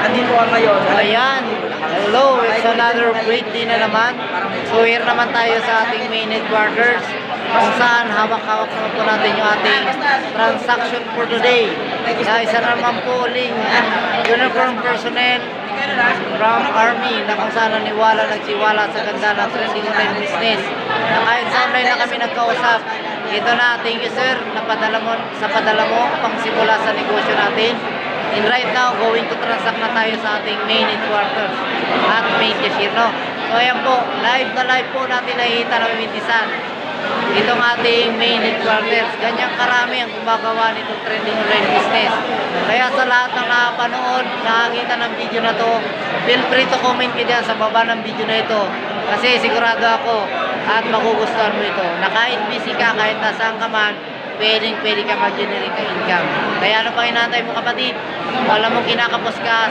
andito ka ngayon. So, ayan. Hello, it's another great day na naman. So, here naman tayo sa ating main headquarters kung saan hawak-hawak naman po natin yung ating transaction for today. Na isa naman po uling uniform personnel from Army na kung saan nagsiwala sa ganda ng trending online business. Na kahit sa online na kami nagkausap, ito na, thank you sir, na padala mo pang simula sa negosyo natin. And right now, going to transact na tayo sa ating main headquarters at main cashier, no? So ayan po, live na live po natin nakikita na mimintisan itong ating main headquarters. Ganyang karami ang gumagawa nitong trending online business. Kaya sa lahat ng nakapanood, nakakita ng video na to, feel free to comment ka dyan sa baba ng video na ito. Kasi sigurado ako at magugustuhan mo ito. Na kahit busy ka, kahit nasaan ka man, pwede ka mag-generate ng income. Kaya ano pang inaantay mo kapatid? Wala mong kinakapos ka.